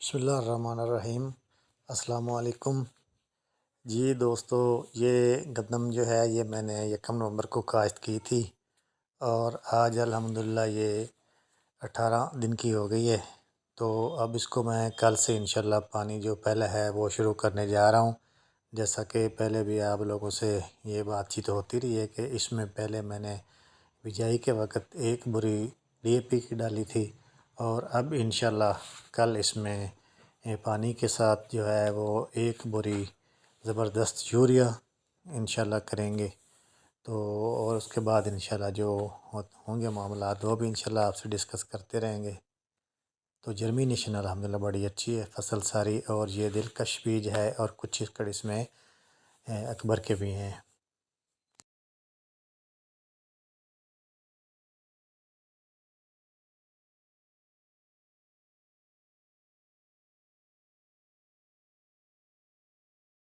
بسم اللہ الرحمن الرحیم۔ السلام علیکم جی دوستو، یہ گندم جو ہے یہ میں نے 1 نومبر کو کاشت کی تھی اور آج الحمدللہ یہ 18 دن کی ہو گئی ہے۔ تو اب اس کو میں کل سے انشاءاللہ پانی جو پہلے ہے وہ شروع کرنے جا رہا ہوں۔ جیسا کہ پہلے بھی آپ لوگوں سے یہ بات چیت ہوتی رہی ہے کہ اس میں پہلے میں نے بجائی کے وقت 1 بوری DAP کی ڈالی تھی اور اب انشاءاللہ کل اس میں پانی کے ساتھ جو ہے وہ 1 بوری زبردست یوریا انشاءاللہ کریں گے۔ تو اور اس کے بعد انشاءاللہ جو ہوں گے معاملات وہ بھی انشاءاللہ آپ سے ڈسکس کرتے رہیں گے۔ تو جرمینیشن الحمدللہ بڑی اچھی ہے، فصل ساری، اور یہ دلکش بیج ہے اور کچھ ایکڑ اس میں اکبر کے بھی ہیں۔